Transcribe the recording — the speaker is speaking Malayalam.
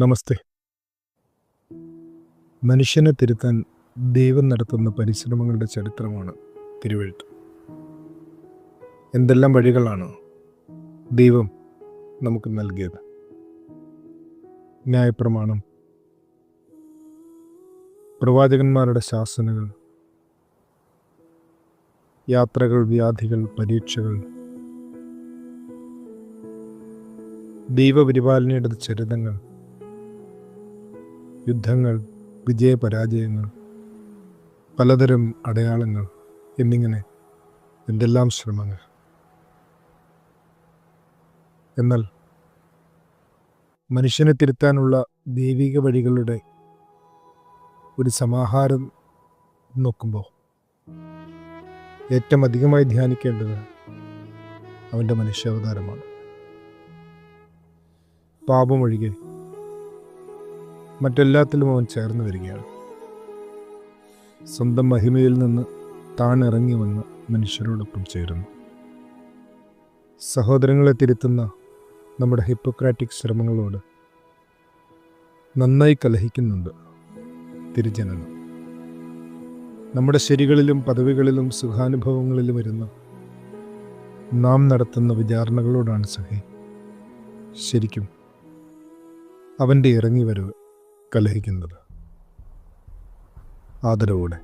നമസ്തേ. മനുഷ്യനെ തിരുത്താൻ ദൈവം നടത്തുന്ന പരിശ്രമങ്ങളുടെ ചരിത്രമാണ് തിരുവെഴുത്ത്. എന്തെല്ലാം വഴികളാണ് ദൈവം നമുക്ക് നൽകിയത്? ന്യായപ്രമാണം, പ്രവാചകന്മാരുടെ ശാസനകൾ, യാത്രകൾ, വ്യാധികൾ, പരീക്ഷകൾ, ദൈവപരിപാലനയുടെ ചരിതങ്ങൾ, യുദ്ധങ്ങൾ, വിജയപരാജയങ്ങൾ, പലതരം അടയാളങ്ങൾ എന്നിങ്ങനെ എന്തെല്ലാം ശ്രമങ്ങൾ. എന്നാൽ മനുഷ്യനെ തിരുത്താനുള്ള ദൈവിക വഴികളുടെ ഒരു സമാഹാരം നോക്കുമ്പോൾ ഏറ്റവും അധികമായി ധ്യാനിക്കേണ്ടത് അവൻ്റെ മനുഷ്യാവതാരമാണ്. പാപമൊഴികെ മറ്റെല്ലാത്തിലും അവൻ ചേർന്ന് വരികയാണ്. സ്വന്തം മഹിമയിൽ നിന്ന് താണിറങ്ങി വന്ന് മനുഷ്യരോടൊപ്പം ചേരുന്നു. സഹോദരങ്ങളെ തിരുത്തുന്ന നമ്മുടെ ഹിപ്പോക്രാറ്റിക് ശ്രമങ്ങളോട് നന്നായി കലഹിക്കുന്നുണ്ട് തിരുജനനം. നമ്മുടെ ശരികളിലും പദവികളിലും സുഖാനുഭവങ്ങളിലും ഇരുന്ന നാം നടത്തുന്ന വിചാരണകളോടാണ് സഹി ശരിക്കും അവൻ്റെ ഇറങ്ങിവരവ് കലഹിക്കുന്നത്. ആദരവോടെ.